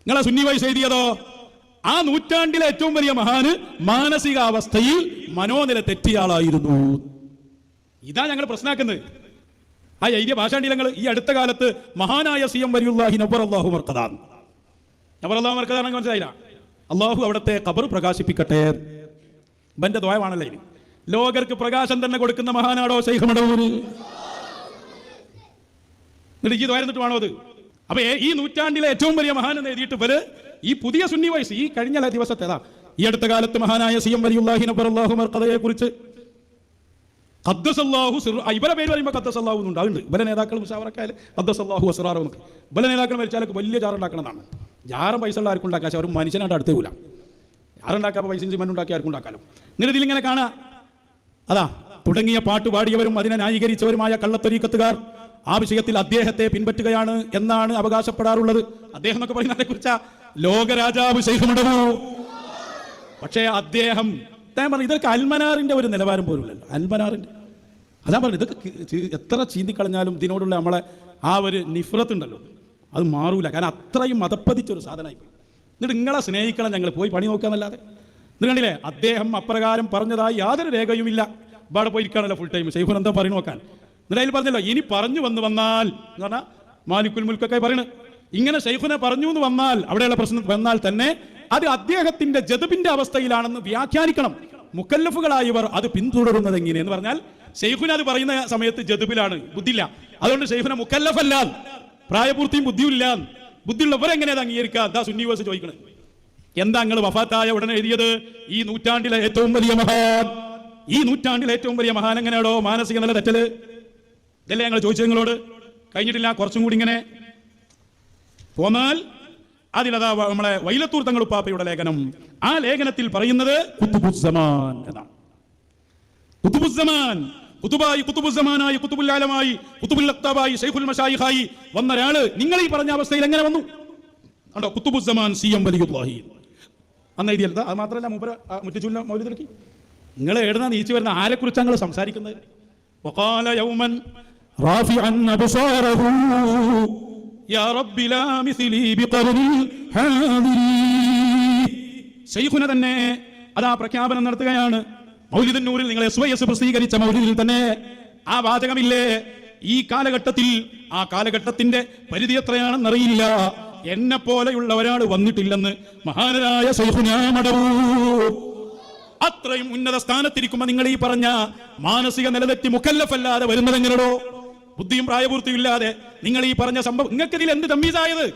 നിങ്ങളെ സുന്നി വൈസ് എഴുതിയതോ ആ നൂറ്റാണ്ടിലെ ഏറ്റവും വലിയ മഹാന് മാനസികാവസ്ഥയിൽ മനോനില തെറ്റിയ ആളായിരുന്നു. ഇതാ ഞങ്ങൾ പ്രശ്നമാക്കുന്നത്. ആ എഴുതിയ ഭാഷാണ്ടീലങ്ങൾ ഈ അടുത്ത കാലത്ത് മഹാനായ സിയം വലിയുല്ലാഹി നവ്വറല്ലാഹു മർഖദാൻ, നവ്വറല്ലാഹു മർഖദാൻ മനസ്സിലായില്ല, അള്ളാഹു അവിടുത്തെ ഖബർ പ്രകാശിപ്പിക്കട്ടെ. ബന്റെ ദുആവാണല്ലോ ഇനി. ലോകർക്ക് പ്രകാശം തന്നെ കൊടുക്കുന്ന മഹാനാടോ ശൈഖ് മടവൂര്? എന്നിട്ട് ഈ ദ്വാരന്നിട്ട് വേണോ അത്? അപ്പൊ ഈ നൂറ്റാണ്ടിലെ ഏറ്റവും വലിയ മഹാൻ എന്ന് എഴുതിയിട്ട് ഇവര് ഈ പുതിയ സുന്നി വയസ്സ് ഈ കഴിഞ്ഞ ദിവസത്തേതാ ഈ അടുത്ത കാലത്ത് മഹാനായ സിയം വലിയുല്ലാഹി നവ്വറല്ലാഹു മർഖദയെ കുറിച്ച് ഖദ്ദസല്ലാഹു സിർ, ഇവരെ പേര് പറയുമ്പോൾ ഖദ്ദസല്ലാഹു ഉണ്ടാകുന്നുണ്ട്. ഇവരെ നേതാക്കൾ മുസാവറക്കായാൽ ഖദ്ദസല്ലാഹു അസ്റാറോ എന്നൊക്കെ. ഇവരെ നേതാക്കൾ മരിച്ചാലൊക്കെ വലിയ ജാറുണ്ടാക്കണമെന്നാണ്. ജാറും പൈസ ഉള്ള ആർക്കും ഉണ്ടാക്കാം, പക്ഷെ അവർ മനുഷ്യനായിട്ട് അടുത്തേക്കൂല. ജാറുണ്ടാക്കാൻ പൈസ മണ്ണുണ്ടാക്കി ആർക്കും ഉണ്ടാക്കാലോ. ഇങ്ങനെ ഇതിലിങ്ങനെ കാണാം. അതാ തുടങ്ങിയ പാട്ട് പാടിയവരും അതിനെ ന്യായീകരിച്ചവരുമായ കള്ളത്തൊരീക്കത്തുകാർ ആ വിഷയത്തിൽ അദ്ദേഹത്തെ പിൻപറ്റുകയാണ് എന്നാണ് അവകാശപ്പെടാറുള്ളത്. അദ്ദേഹം എന്നൊക്കെ പറയുന്നതിനെ കുറിച്ചാ ലോകരാജാവ് ശൈഖ് മടവൂർ. പക്ഷേ അദ്ദേഹം ഇതൊക്കെ അൽമനാറിന്റെ ഒരു നിലവാരം പോലുള്ളല്ലോ. അൽമനാറിന്റെ അതാ പറഞ്ഞു, ഇതൊക്കെ എത്ര ചീന്തിക്കളഞ്ഞാലും ഇതിനോടുള്ള നമ്മളെ ആ ഒരു നിഫ്രത്ത് ഉണ്ടല്ലോ അത് മാറൂല. കാരണം അത്രയും മതപ്പതിച്ചൊരു സാധനമായി. എന്നിട്ട് നിങ്ങളെ സ്നേഹിക്കണം, ഞങ്ങൾ പോയി പണി നോക്കാന്നല്ലാതെ. ഇത് കണ്ടില്ലേ, അദ്ദേഹം അപ്രകാരം പറഞ്ഞതായി യാതൊരു രേഖയുമില്ല. ഇവിടെ പോയി ഇരിക്കാണല്ലോ ഫുൾ ടൈം. ശൈഖുൻ എന്താ പറഞ്ഞു നോക്കാൻ? എന്നിട്ട് അതിൽ പറഞ്ഞല്ലോ, ഇനി പറഞ്ഞു വന്നാൽ എന്ന് പറഞ്ഞാൽ മാലിക്കുൽ മുൽക്കൊക്കെ പറയുന്നത്, ഇങ്ങനെ ശൈഖുനെ പറഞ്ഞു എന്ന് വന്നാൽ, അവിടെയുള്ള പ്രശ്നം വന്നാൽ തന്നെ അത് അദ്ദേഹത്തിന്റെ ജദ്ബിന്റെ അവസ്ഥയിലാണെന്ന് വ്യാഖ്യാനിക്കണം. മുക്കല്ലഫുകളായവർ അത് പിന്തുടരുന്നത് എങ്ങനെ എന്ന് പറഞ്ഞാൽ, ശൈഖുന അത് പറയുന്ന സമയത്ത് ജദ്ബിലാണ്, ബുദ്ധിയില്ല. അതുകൊണ്ട് ശൈഖുന മുക്കല്ലഫല്ല, പ്രായപൂർത്തിയും ബുദ്ധിയും ഇല്ല. ബുദ്ധിയുള്ളവരെങ്ങനെയത് അംഗീകരിക്കുക? അതാ സുന്നി വേഴ്സ് ചോദിക്കണത്. എന്താ നിങ്ങൾ വഫാത്തായ ഉടനെ എഴുതിയത് ഈ നൂറ്റാണ്ടിലെ ഏറ്റവും വലിയ മഹാൻ, ഈ നൂറ്റാണ്ടിലെ ഏറ്റവും വലിയ മഹാൻ എങ്ങനെയാണോ മാനസിക നില തെറ്റല്? ഇതല്ലേ ഞങ്ങൾ ചോദിച്ചത് നിങ്ങളോട്. കഴിഞ്ഞിട്ടില്ല, കുറച്ചും കൂടി ഇങ്ങനെ പോന്നാൽ അതിലതാ നമ്മളെ വൈലത്തൂർ തങ്ങൾ ഉപ്പാപ്പയുടെ ലേഖനം. ആ ലേഖനത്തിൽ പറയുന്നത് ഖുതുബുസ്സമാൻ എന്നാണ്. ഖുതുബുസ്സമാൻ, ഖുതുബായി, ഖുതുബുസ്സമാനായി, ഖുതുബുൽ ആലമായി, ഖുതുബുൽ അഖ്താബായി, ശൈഖുൽ മശായിഖായി വന്ന ഒരാള് നിങ്ങൾ ഈ പറഞ്ഞ അവസ്ഥയിൽ എങ്ങനെ വന്നു? കണ്ടോ, ഖുതുബുസ്സമാൻ സിയം വലിയുല്ലാഹി അന്ന് എഴുതിയത്. അത് മാത്രമല്ല മൂപ്പര മുറ്റച്ചൂലിനെ മൗലിദിറക്കി. നിങ്ങൾ എഴുതാൻ നീച്ചു വരുന്ന ആരെ കുറിച്ചാണ് നിങ്ങൾ സംസാരിക്കുന്നത്? വഖാല യൗമൻ റാഫിഅൻ അബ്സാറഹു യാ റബ്ബി ലാ മിസ്ലി ബിഖർനിൽ ഹാദിരി. ശൈഖുന തന്നെ അതാ പ്രഖ്യാപനം നടത്തുകയാണ്. മൗലിദുൻ നൂറിൽ നിങ്ങൾ SYS പ്രസിദ്ധീകരിച്ച മൗലിദിൽ തന്നെ ആ വാചകമില്ലേ, ഈ കാലഘട്ടത്തിൽ, ആ കാലഘട്ടത്തിന്റെ പരിധി എത്രയാണെന്നറിയില്ല, എന്നെ പോലെയുള്ള ഒരാൾ വന്നിട്ടില്ലെന്ന് മഹാനായ ശൈഖുനാ മടവൂർ. അത്രയും ഉന്നത സ്ഥാനത്തിരിക്കുമ്പോ നിങ്ങൾ ഈ പറഞ്ഞ മാനസിക നിലതെറ്റി മുക്കല്ലഫല്ലാതെ വരുന്നത് എങ്ങനെയോ? ബുദ്ധിയും പ്രായപൂർത്തിയും ഇല്ലാതെ നിങ്ങൾ ഈ പറഞ്ഞ സംഭവം, നിങ്ങൾക്ക് ഇതിൽ എന്ത് തമ്മീസായത്?